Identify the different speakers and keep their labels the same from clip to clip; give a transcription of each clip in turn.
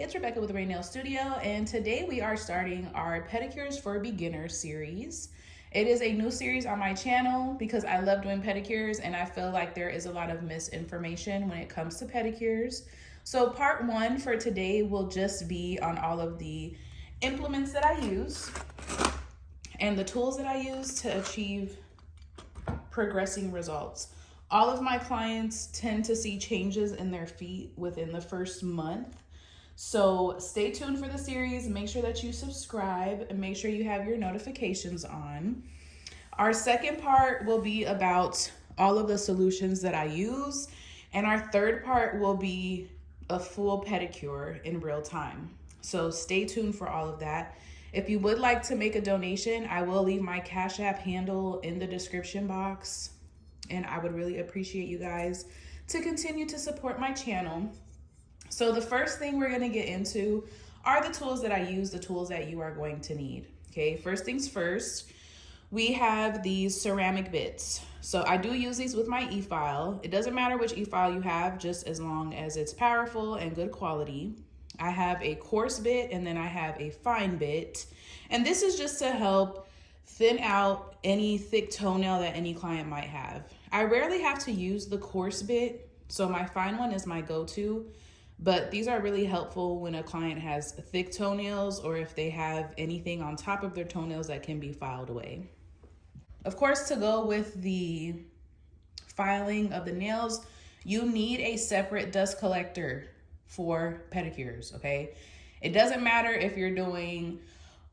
Speaker 1: it's Rebecca with Ray Nail Studio, and today we are starting our Pedicures for Beginners series. It is a new series on my channel because I love doing pedicures and I feel like there is a lot of misinformation when it comes to pedicures. So part one for today will just be on all of the implements that I use and the tools that I use to achieve progressing results. All of my clients tend to see changes in their feet within the first month. So stay tuned for the series. Make sure that you subscribe and make sure you have your notifications on. Our second part will be about all of the solutions that I use. And our third part will be a full pedicure in real time. So stay tuned for all of that. If you would like to make a donation, I will leave my Cash App handle in the description box. And I would really appreciate you guys to continue to support my channel. So the first thing we're gonna get into are the tools that I use, the tools that you are going to need. Okay, first things first, we have these ceramic bits. So I do use these with my e-file. It doesn't matter which e-file you have, just as long as it's powerful and good quality. I have a coarse bit and then I have a fine bit. And this is just to help thin out any thick toenail that any client might have. I rarely have to use the coarse bit, so my fine one is my go-to. But these are really helpful when a client has thick toenails or if they have anything on top of their toenails that can be filed away. Of course, to go with the filing of the nails, you need a separate dust collector for pedicures, okay? It doesn't matter if you're doing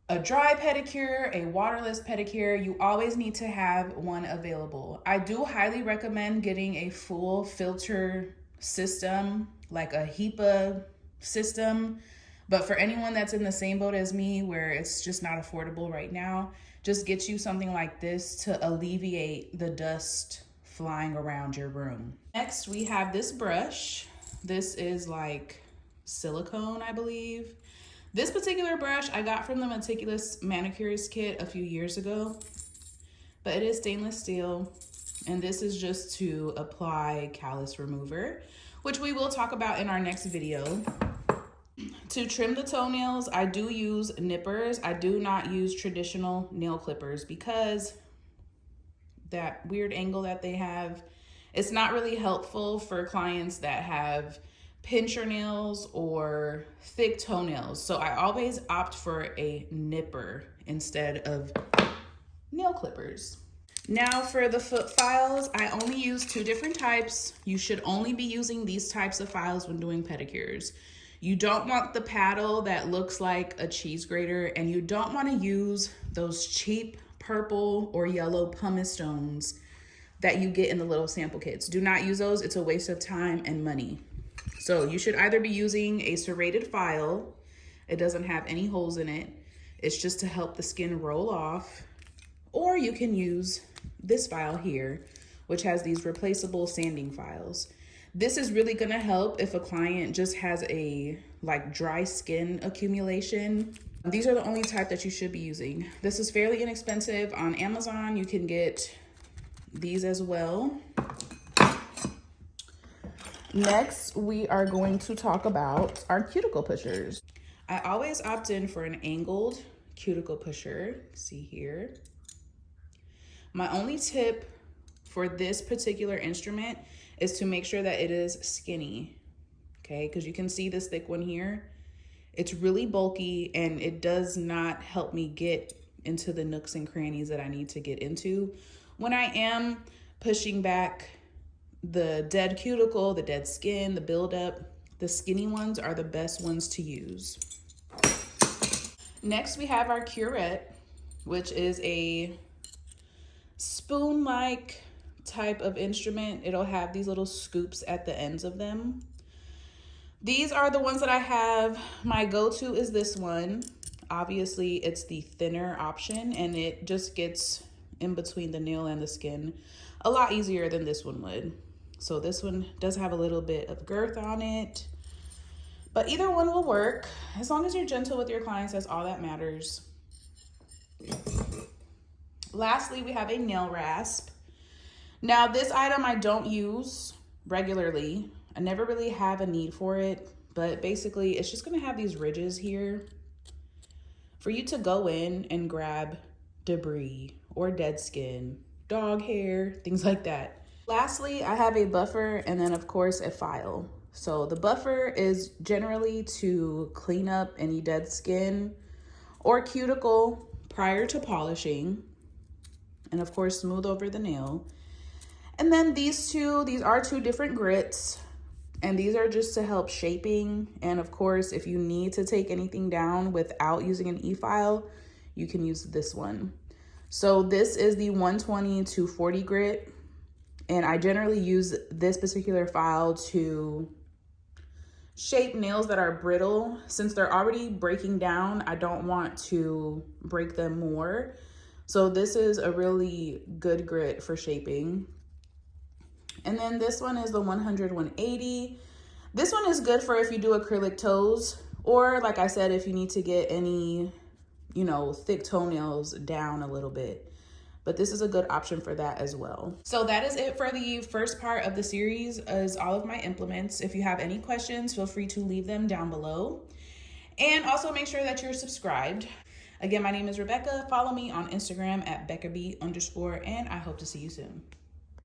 Speaker 1: a dry pedicure, a waterless pedicure, you always need to have one available. I do highly recommend getting a full filter system, like a HEPA system. But for anyone that's in the same boat as me, where it's just not affordable right now, just get you something like this to alleviate the dust flying around your room. Next, we have this brush. This is like silicone, I believe. This particular brush I got from the Meticulous Manicurist kit a few years ago, but it is stainless steel. And this is just to apply callus remover, which we will talk about in our next video. To trim the toenails, I do use nippers. I do not use traditional nail clippers because that weird angle that they have, it's not really helpful for clients that have pincher nails or thick toenails. So I always opt for a nipper instead of nail clippers. Now for the foot files, I only use two different types. You should only be using these types of files when doing pedicures. You don't want the paddle that looks like a cheese grater, and you don't want to use those cheap purple or yellow pumice stones that you get in the little sample kits. Do not use those. It's a waste of time and money. So you should either be using a serrated file. It doesn't have any holes in it. It's just to help the skin roll off. Or you can use this file here, which has these replaceable sanding files. This is really gonna help if a client just has a dry skin accumulation. These are the only type that you should be using. This is fairly inexpensive. On Amazon, you can get these as well. Next, we are going to talk about our cuticle pushers. I always opt in for an angled cuticle pusher. See here. My only tip for this particular instrument is to make sure that it is skinny, okay? Because you can see this thick one here. It's really bulky and it does not help me get into the nooks and crannies that I need to get into. When I am pushing back the dead cuticle, the dead skin, the buildup, the skinny ones are the best ones to use. Next, we have our curette, which is a spoon-like type of instrument. It'll have these little scoops at the ends of them. These are the ones that I have. My go-to is this one. Obviously, it's the thinner option and it just gets in between the nail and the skin a lot easier than this one would. So this one does have a little bit of girth on it, but either one will work. As long as you're gentle with your clients, that's all that matters. Lastly, we have a nail rasp. Now this item I don't use regularly. I never really have a need for it. But basically it's just gonna have these ridges here for you to go in and grab debris or dead skin, dog hair, things like that. Lastly, I have a buffer and then of course a file. So the buffer is generally to clean up any dead skin or cuticle prior to polishing, and of course smooth over the nail. And then these are two different grits, and these are just to help shaping. And of course, if you need to take anything down without using an e-file, you can use this one. So this is the 120-40 grit, and I generally use this particular file to shape nails that are brittle. Since they're already breaking down, I don't want to break them more. So this is a really good grit for shaping. And then this one is the 100-180. This one is good for if you do acrylic toes, or like I said, if you need to get any, thick toenails down a little bit. But this is a good option for that as well. So that is it for the first part of the series, is all of my implements. If you have any questions, feel free to leave them down below. And also make sure that you're subscribed. Again, my name is Rebecca. Follow me on Instagram at BeccaB_, and I hope to see you soon.